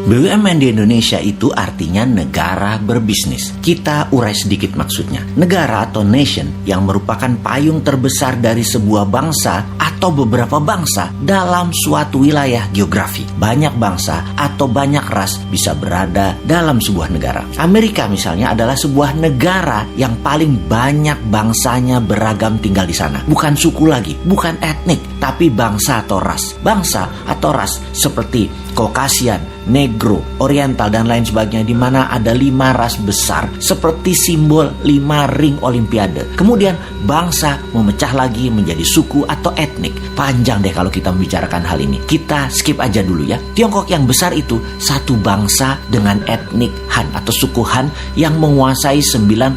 BUMN di Indonesia itu artinya negara berbisnis. Kita urai sedikit maksudnya. Negara atau nation yang merupakan payung terbesar dari sebuah bangsa atau beberapa bangsa dalam suatu wilayah geografi. Banyak bangsa atau banyak ras bisa berada dalam sebuah negara. Amerika misalnya adalah sebuah negara yang paling banyak bangsanya beragam tinggal di sana. Bukan suku lagi, bukan etnik, tapi bangsa atau ras. Bangsa atau ras seperti Caucasian, Negro, Oriental, dan lain sebagainya, di mana ada 5 ras besar seperti simbol 5 ring Olimpiade. Kemudian bangsa memecah lagi menjadi suku atau etnik. Panjang deh kalau kita membicarakan hal ini. Kita skip aja dulu ya. Tiongkok yang besar itu satu bangsa dengan etnik Han atau suku Han yang menguasai 91%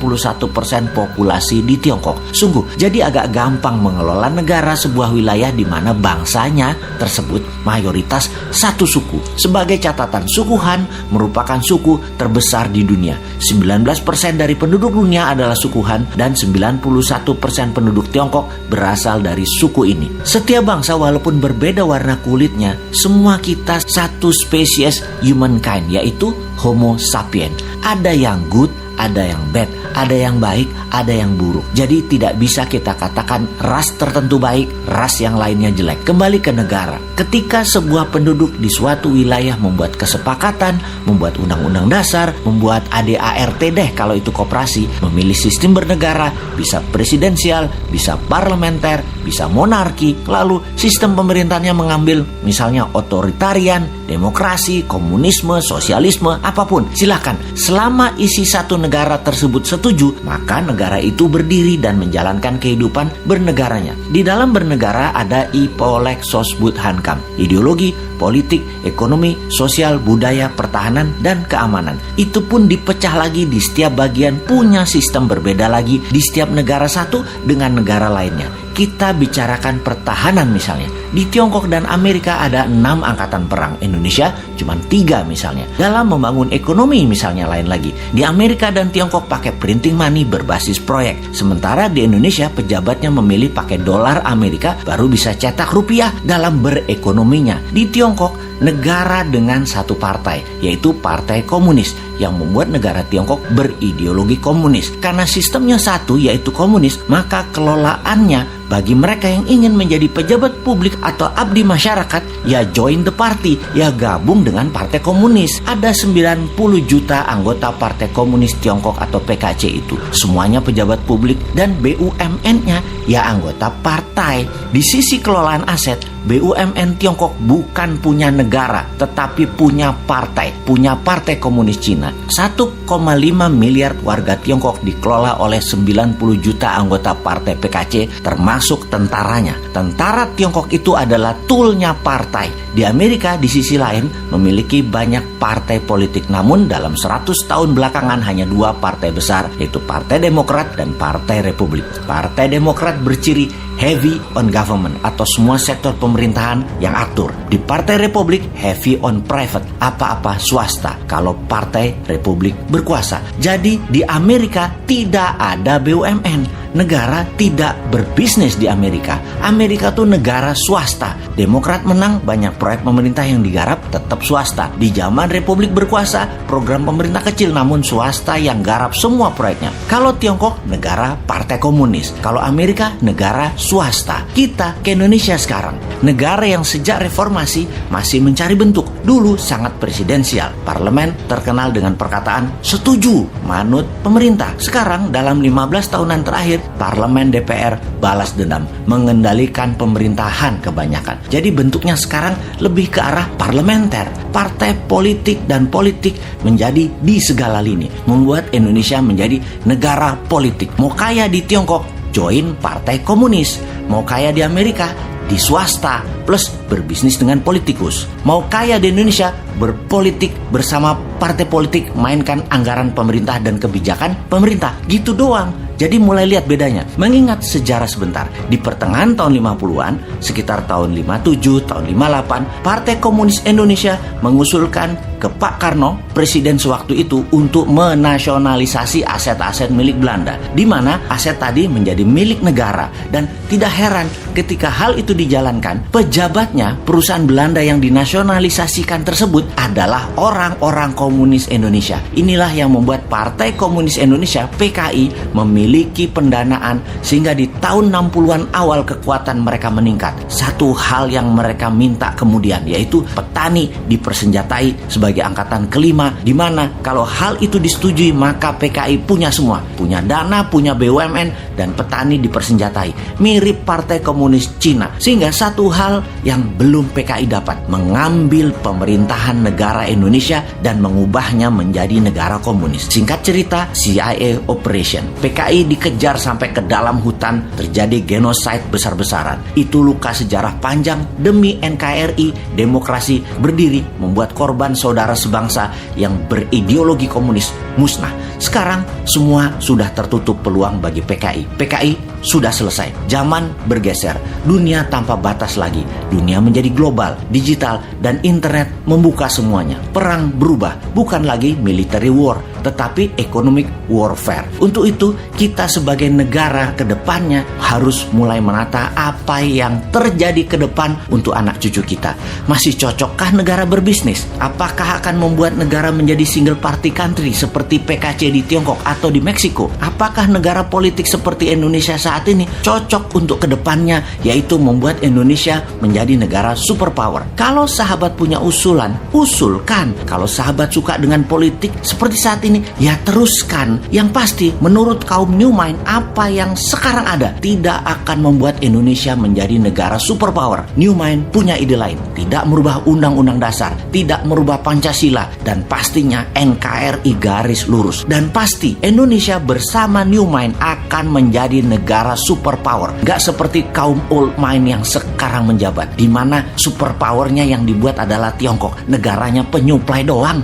populasi di Tiongkok. Sungguh, jadi agak gampang mengelola negara sebuah wilayah di mana bangsanya tersebut mayoritas satu suku. Sebagai catatan, suku Han merupakan suku terbesar di dunia. 19% dari penduduk dunia adalah suku Han dan 91% penduduk Tiongkok berasal dari suku ini. Setiap bangsa walaupun berbeda warna kulitnya, semua kita satu spesies humankind, yaitu Homo sapiens. Ada yang good, ada yang bad, ada yang baik, ada yang buruk. Jadi tidak bisa kita katakan ras tertentu baik, ras yang lainnya jelek. Kembali ke negara. Ketika sebuah penduduk di suatu wilayah membuat kesepakatan, membuat undang-undang dasar, membuat ADART deh kalau itu koperasi, memilih sistem bernegara, bisa presidensial, bisa parlementer, bisa monarki, lalu sistem pemerintahnya mengambil misalnya otoritarian, demokrasi, komunisme, sosialisme, apapun. Silakan. Selama isi satu negara tersebut setuju, maka negara itu berdiri dan menjalankan kehidupan bernegaranya. Di dalam bernegara ada Ipolek Sosbud Hankam, ideologi, politik, ekonomi, sosial, budaya, pertahanan, dan keamanan. Itu pun dipecah lagi di setiap bagian, punya sistem berbeda lagi di setiap negara satu dengan negara lainnya. Kita bicarakan pertahanan misalnya. Di Tiongkok dan Amerika ada 6 angkatan perang. Indonesia cuma 3 misalnya. Dalam membangun ekonomi misalnya lain lagi. Di Amerika dan Tiongkok pakai printing money berbasis proyek. Sementara di Indonesia pejabatnya memilih pakai dolar Amerika baru bisa cetak rupiah dalam berekonominya. Di Tiongkok negara dengan satu partai, yaitu Partai Komunis, yang membuat negara Tiongkok berideologi komunis. Karena sistemnya satu, yaitu komunis, maka kelolaannya bagi mereka yang ingin menjadi pejabat publik atau abdi masyarakat, ya join the party, ya gabung dengan Partai Komunis. Ada 90 juta anggota Partai Komunis Tiongkok atau PKC itu. Semuanya pejabat publik dan BUMN-nya ya anggota partai. Di sisi kelolaan aset, BUMN Tiongkok bukan punya negara, tetapi punya partai Partai Komunis Cina. 1,5 miliar warga Tiongkok dikelola oleh 90 juta anggota partai PKC, termasuk tentaranya. Tentara Tiongkok itu adalah toolnya partai. Di Amerika di sisi lain memiliki banyak partai politik, namun dalam 100 tahun belakangan hanya 2 partai besar, yaitu Partai Demokrat dan Partai Republik. Partai Demokrat berciri heavy on government atau semua sektor pemerintahan yang atur. Di Partai Republik heavy on private, apa-apa swasta kalau Partai Republik berkuasa. Jadi di Amerika tidak ada BUMN. Negara tidak berbisnis di Amerika. Amerika tuh negara swasta. Demokrat menang, banyak proyek pemerintah yang digarap tetap swasta. Di zaman Republik berkuasa, program pemerintah kecil namun swasta yang garap semua proyeknya. Kalau Tiongkok, negara Partai Komunis. Kalau Amerika, negara swasta. Kita ke Indonesia sekarang, negara yang sejak reformasi masih mencari bentuk. Dulu sangat presidensial. Parlemen terkenal dengan perkataan setuju, manut pemerintah. Sekarang dalam 15 tahunan terakhir, Parlemen DPR balas dendam, mengendalikan pemerintahan kebanyakan. Jadi bentuknya sekarang lebih ke arah parlementer. Partai politik dan politik menjadi di segala lini, membuat Indonesia menjadi negara politik. Mau kaya di Tiongkok, join Partai Komunis. Mau kaya di Amerika, di swasta, plus berbisnis dengan politikus. Mau kaya di Indonesia, berpolitik bersama partai politik, mainkan anggaran pemerintah dan kebijakan pemerintah. Gitu doang. Jadi mulai lihat bedanya. Mengingat sejarah sebentar, di pertengahan tahun 50-an, sekitar tahun 57, tahun 58, Partai Komunis Indonesia mengusulkan ke Pak Karno, presiden sewaktu itu, untuk menasionalisasi aset-aset milik Belanda, di mana aset tadi menjadi milik negara. Dan tidak heran ketika hal itu dijalankan, pejabatnya perusahaan Belanda yang dinasionalisasikan tersebut adalah orang-orang komunis Indonesia. Inilah yang membuat Partai Komunis Indonesia PKI memiliki pendanaan sehingga di tahun 60-an awal kekuatan mereka meningkat. Satu hal yang mereka minta kemudian yaitu petani dipersenjatai sebagai angkatan kelima, di mana kalau hal itu disetujui maka PKI punya semua, punya dana, punya BUMN, dan petani dipersenjatai. Mirip Partai Komunis Cina. Sehingga satu hal yang belum PKI dapat, mengambil pemerintahan negara Indonesia dan mengubahnya menjadi negara komunis. Singkat cerita, CIA Operation. PKI dikejar sampai ke dalam hutan, terjadi genosida besar-besaran. Itu luka sejarah panjang demi NKRI, demokrasi berdiri, membuat korban saudara sebangsa yang berideologi komunis musnah. Sekarang semua sudah tertutup peluang bagi PKI. PKI sudah selesai. Zaman bergeser. Dunia tanpa batas lagi. Dunia menjadi global, digital, dan internet membuka semuanya. Perang berubah. Bukan lagi military war, tetapi economic warfare. Untuk itu, kita sebagai negara ke depannya harus mulai menata apa yang terjadi ke depan untuk anak cucu kita. Masih cocokkah negara berbisnis? Apakah akan membuat negara menjadi single party country seperti PKC di Tiongkok atau di Meksiko? Apakah negara politik seperti Indonesia saat ini cocok untuk ke depannya, yaitu membuat Indonesia menjadi negara superpower? Kalau sahabat punya usulan, usulkan. Kalau sahabat suka dengan politik seperti saat ini, ya teruskan. Yang pasti, menurut kaum New Mind, apa yang sekarang ada tidak akan membuat Indonesia menjadi negara superpower. New Mind punya ide lain. Tidak merubah undang-undang dasar, tidak merubah Pancasila, dan pastinya NKRI garis lurus. Dan pasti Indonesia bersama New Mind akan menjadi negara superpower. Gak seperti kaum Old Mind yang sekarang menjabat, di mana superpowernya yang dibuat adalah Tiongkok. Negaranya penyuplai doang.